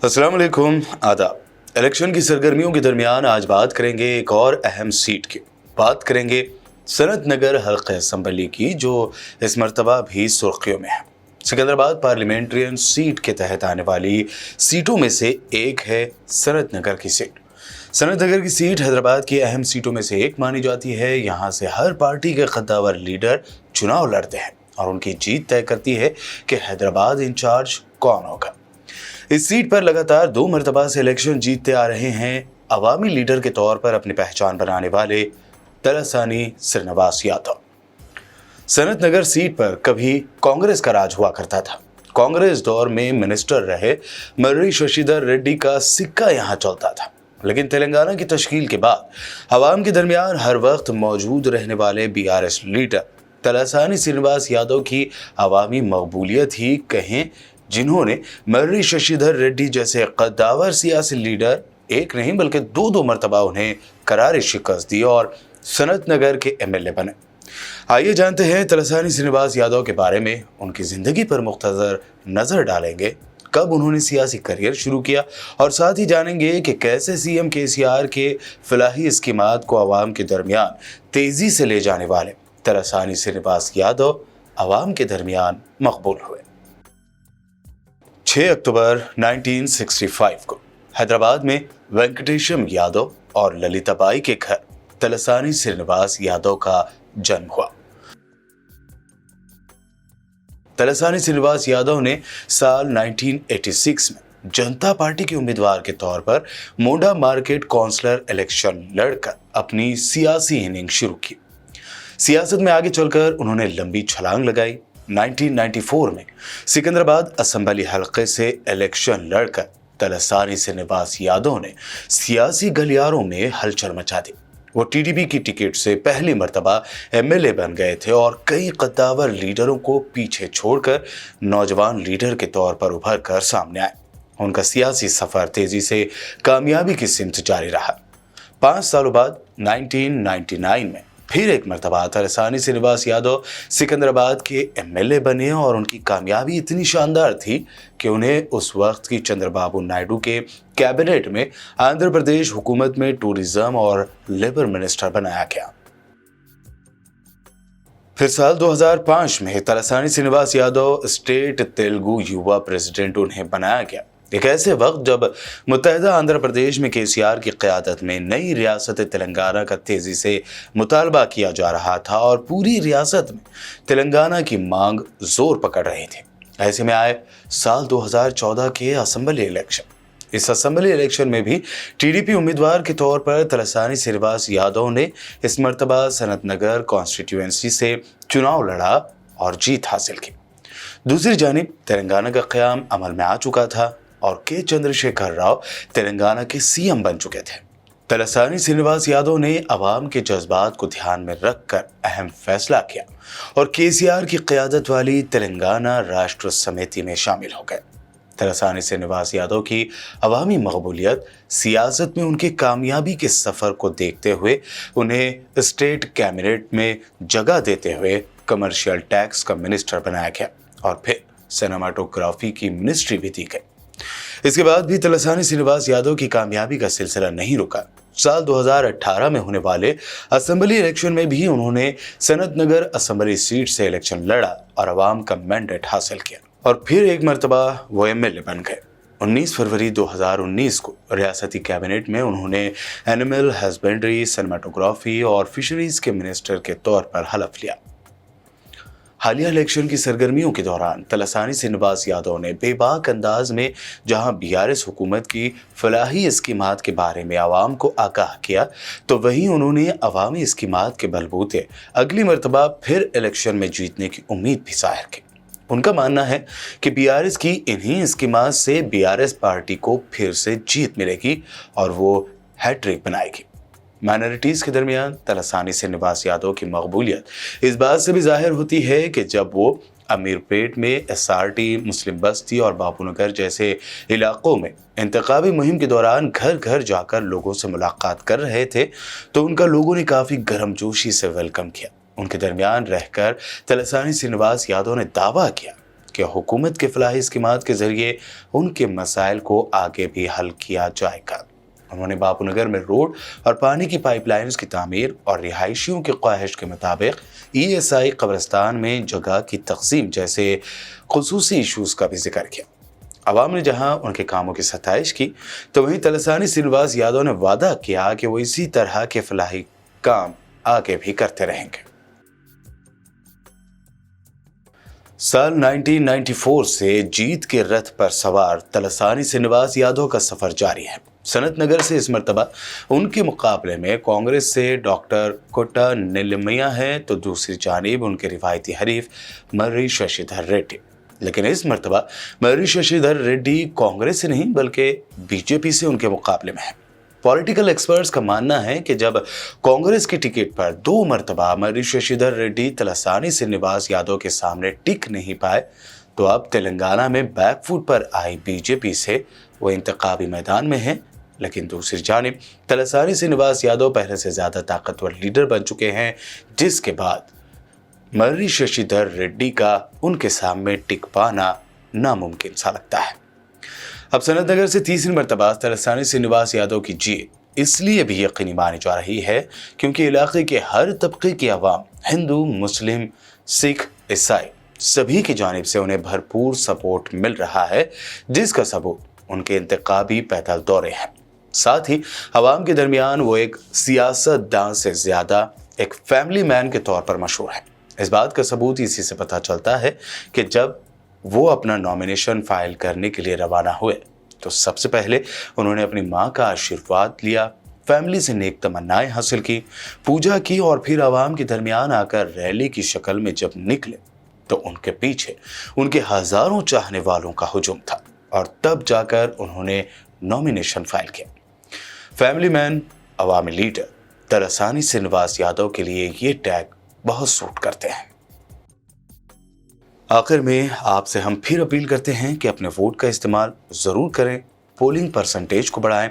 अस्सलाम वालेकुम, आदाब। इलेक्शन की सरगर्मियों के दरमियान आज बात करेंगे एक और अहम सीट की। बात करेंगे सनत नगर हल्का असम्बली की, जो इस मरतबा भी सुर्खियों में है। सिकंदराबाद पार्लियामेंट्रियन सीट के तहत आने वाली सीटों में से एक है सनत नगर की सीट। सनत नगर की सीट हैदराबाद की अहम सीटों में से एक मानी जाती है। यहाँ से हर पार्टी के कद्दावर लीडर चुनाव लड़ते हैं और उनकी जीत तय करती है कि हैदराबाद इंचार्ज कौन होगा। इस सीट पर लगातार 2 मरतबा से इलेक्शन जीतते आ रहे हैं अवामी लीडर के तौर पर अपनी पहचान बनाने वाले तलसानी श्रीनिवास यादव। सनत नगर सीट पर कभी कांग्रेस का राज हुआ करता था। कांग्रेस दौर में मिनिस्टर रहे मर्री शशिधर रेड्डी का सिक्का यहाँ चलता था, लेकिन तेलंगाना की तश्कील के बाद अवाम के दरमियान हर वक्त मौजूद रहने वाले बीआरएस लीडर तलसानी श्रीनिवास यादव की अवामी मकबूलियत ही कहें, जिन्होंने मर्री शशिधर रेड्डी जैसे कद्दावर सियासी लीडर एक नहीं बल्कि 2 मरतबा उन्हें करारी शिकस्त दी और सनत नगर के एमएलए बने। आइए जानते हैं तलसानी श्रीनिवास यादव के बारे में। उनकी जिंदगी पर मुख्तसर नजर डालेंगे, कब उन्होंने सियासी करियर शुरू किया, और साथ ही जानेंगे कि कैसे सीएम केसीआर के फलाही स्कीमात को आवाम के दरमियान तेजी से ले जाने वाले तलसानी श्रीनिवास यादव आवाम के दरमियान मकबूल हुए। 6 अक्टूबर 1965 को हैदराबाद में वेंकटेशम यादव और ललिताबाई के घर तलसानी श्रीनिवास यादव का जन्म हुआ। तलसानी श्रीनिवास यादव ने साल 1986 में जनता पार्टी के उम्मीदवार के तौर पर मोंडा मार्केट काउंसलर इलेक्शन लड़कर अपनी सियासी इनिंग शुरू की। सियासत में आगे चलकर उन्होंने लंबी छलांग लगाई। 1994 में सिकंदराबाद असम्बली हल्के से इलेक्शन लड़कर तलसानी श्रीनिवास यादव ने सियासी गलियारों में हलचल मचा दी। वो टीडीपी की टिकट से पहली मर्तबा एमएलए बन गए थे और कई कद्दावर लीडरों को पीछे छोड़कर नौजवान लीडर के तौर पर उभर कर सामने आए। उनका सियासी सफर तेजी से कामयाबी की सिमत जारी रहा। 5 सालों बाद 1999 में फिर एक मरतबा तलसानी श्रीनिवास यादव सिकंदराबाद के एमएलए बने और उनकी कामयाबी इतनी शानदार थी कि उन्हें उस वक्त की चंद्रबाबू नायडू के कैबिनेट में आंध्र प्रदेश हुकूमत में टूरिज्म और लेबर मिनिस्टर बनाया गया। फिर साल 2005 में तलसानी श्रीनिवास यादव स्टेट तेलुगु युवा प्रेसिडेंट उन्हें बनाया गया। एक ऐसे वक्त जब मुत्तहिदा आंध्र प्रदेश में केसीआर की क़यादत में नई रियासत तेलंगाना का तेजी से मुतालबा किया जा रहा था और पूरी रियासत में तेलंगाना की मांग जोर पकड़ रही थी। ऐसे में आए साल 2014 के असम्बली इलेक्शन। इस असम्बली इलेक्शन में भी टीडीपी उम्मीदवार के तौर पर तलसानी श्रीनिवास यादव ने इस मरतबा सनत नगर कॉन्स्टिट्यूएंसी से चुनाव लड़ा और जीत हासिल की। दूसरी जानिब तेलंगाना का क़याम अमल में आ चुका था और के चंद्रशेखर राव तेलंगाना के सीएम बन चुके थे। तलसानी श्रीनिवास यादव ने अवाम के जज्बात को ध्यान में रखकर अहम फैसला किया और केसीआर की क़यादत वाली तेलंगाना राष्ट्र समिति में शामिल हो गए। तलसानी श्रीनिवास यादव की अवामी मकबूलियत सियासत में उनकी कामयाबी के सफ़र को देखते हुए उन्हें स्टेट कैबिनेट में जगह देते हुए कमर्शियल टैक्स का मिनिस्टर बनाया गया और फिर सिनेमाटोग्राफी की मिनिस्ट्री भी दी गई। इसके बाद भी तलसानी श्रीनिवास यादव की कामयाबी का सिलसिला नहीं रुका। साल 2018 में होने वाले असेंबली इलेक्शन में भी उन्होंने सनत नगर असेंबली सीट से इलेक्शन लड़ा और अवाम का मैंडेट हासिल किया और फिर एक मरतबा वो एमएलए बन गए। 19 फरवरी 2019 को रियासती कैबिनेट में उन्होंने एनिमल हस्बेंड्री, सिनेमाटोग्राफी और फिशरीज के मिनिस्टर के तौर पर हलफ लिया। हालिया इलेक्शन की सरगर्मियों के दौरान तलसानी श्रीनिवास यादव ने बेबाक अंदाज में जहां बीआरएस हुकूमत की फलाही स्कीमात के बारे में आवाम को आगाह किया, तो वहीं उन्होंने अवामी स्कीमात के बलबूते अगली मरतबा फिर इलेक्शन में जीतने की उम्मीद भी जाहिर की। उनका मानना है कि बीआरएस की इन्हीं स्कीमात से बीआरएस पार्टी को फिर से जीत मिलेगी और वो हैट्रिक बनाएगी। माइनॉरिटीज़ के दरमियान तलसानी श्रीनिवास यादव की मकबूलियत इस बात से भी जाहिर होती है कि जब वो अमीरपेट में एसआरटी, मुस्लिम बस्ती और बापूनगर जैसे इलाकों में इंतखाबी मुहिम के दौरान घर घर जाकर लोगों से मुलाकात कर रहे थे, तो उनका लोगों ने काफ़ी गर्मजोशी से वेलकम किया। उनके दरमियान रहकर तलसानी श्रीनिवास यादव ने दावा किया कि कि हुकूमत के फलाही स्कीमात के ज़रिए उनके मसाइल को आगे भी हल किया जाएगा। उन्होंने बापूनगर में रोड और पानी की पाइपलाइन्स की तामीर और रिहायशियों की ख्वाहिश के मुताबिक ESI कब्रिस्तान में जगह की तकसीम जैसे खुसूसी इशूज़ का भी जिक्र किया। अवाम ने जहां उनके कामों की सताइश की, तो वहीं तलसानी श्रीनिवास यादव ने वादा किया कि वो इसी तरह के फलाही काम आगे भी करते रहेंगे। साल 1994 से जीत के रथ पर सवार तलसानी श्रीनिवास यादव का सफर जारी है। सनत नगर से इस मरतबा उनके मुकाबले में कांग्रेस से डॉक्टर कोटा नीलमैया है, तो दूसरी जानिब उनके रिवायती हरीफ मर्री शशिधर रेड्डी। लेकिन इस मरतबा मर्री शशिधर रेड्डी कांग्रेस से नहीं बल्कि बीजेपी से उनके मुकाबले में है। पॉलिटिकल एक्सपर्ट्स का मानना है कि जब कांग्रेस की टिकट पर 2 मरतबा मर्री शशिधर रेड्डी तलसानी श्रीनिवास यादव के सामने टिक नहीं पाए, तो अब तेलंगाना में बैकफुट पर आई बीजेपी से वो इंतखाबी मैदान में है। लेकिन दूसरी जानिब तलसानी श्रीनिवास यादव पहले से ज़्यादा ताकतवर लीडर बन चुके हैं, जिसके बाद मर्री शशिधर रेड्डी का उनके सामने टिक पाना नामुमकिन सा लगता है। अब सनत नगर से तीसरी मरतबा तलसानी श्रीनिवास यादव की जीत इसलिए भी यकीनी मानी जा रही है क्योंकि इलाके के हर तबके की आवाम, हिंदू, मुस्लिम, सिख, ईसाई, सभी की जानिब से उन्हें भरपूर सपोर्ट मिल रहा है, जिसका सबूत उनके इंतखाबी पैदल दौरे हैं। साथ ही आवाम के दरमियान वो एक सियासतदान से ज़्यादा एक फैमिली मैन के तौर पर मशहूर है। इस बात का सबूत इसी से पता चलता है कि जब वो अपना नॉमिनेशन फाइल करने के लिए रवाना हुए, तो सबसे पहले उन्होंने अपनी माँ का आशीर्वाद लिया, फैमिली से नेक तमन्नाएं हासिल की, पूजा की और फिर आवाम के दरमियान आकर रैली की शक्ल में जब निकले, तो उनके पीछे उनके हज़ारों चाहने वालों का हुजूम था और तब जाकर उन्होंने नॉमिनेशन फाइल किया। फैमिली मैन, अवामी लीडर तलसानी श्रीनिवास यादव के लिए ये टैग बहुत सूट करते हैं। आखिर में आपसे हम फिर अपील करते हैं कि अपने वोट का इस्तेमाल ज़रूर करें, पोलिंग परसेंटेज को बढ़ाएं,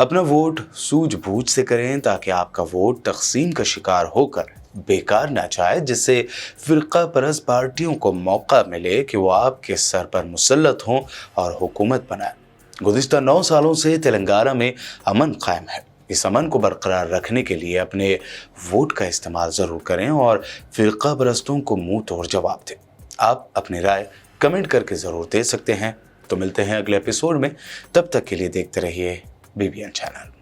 अपना वोट सूझबूझ से करें ताकि आपका वोट तकसीम का शिकार होकर बेकार ना जाए, जिससे फ़िरका परस्त पार्टियों को मौका मिले कि वो आपके सर पर मुसल्लत हों और हुकूमत बनाएं। गुज़िश्ता 9 सालों से तेलंगाना में अमन कायम है। इस अमन को बरकरार रखने के लिए अपने वोट का इस्तेमाल ज़रूर करें और फ़िरका परस्तों को मुंह तोड़ जवाब दें। आप अपनी राय कमेंट करके ज़रूर दे सकते हैं। तो मिलते हैं अगले एपिसोड में, तब तक के लिए देखते रहिए BBN चैनल।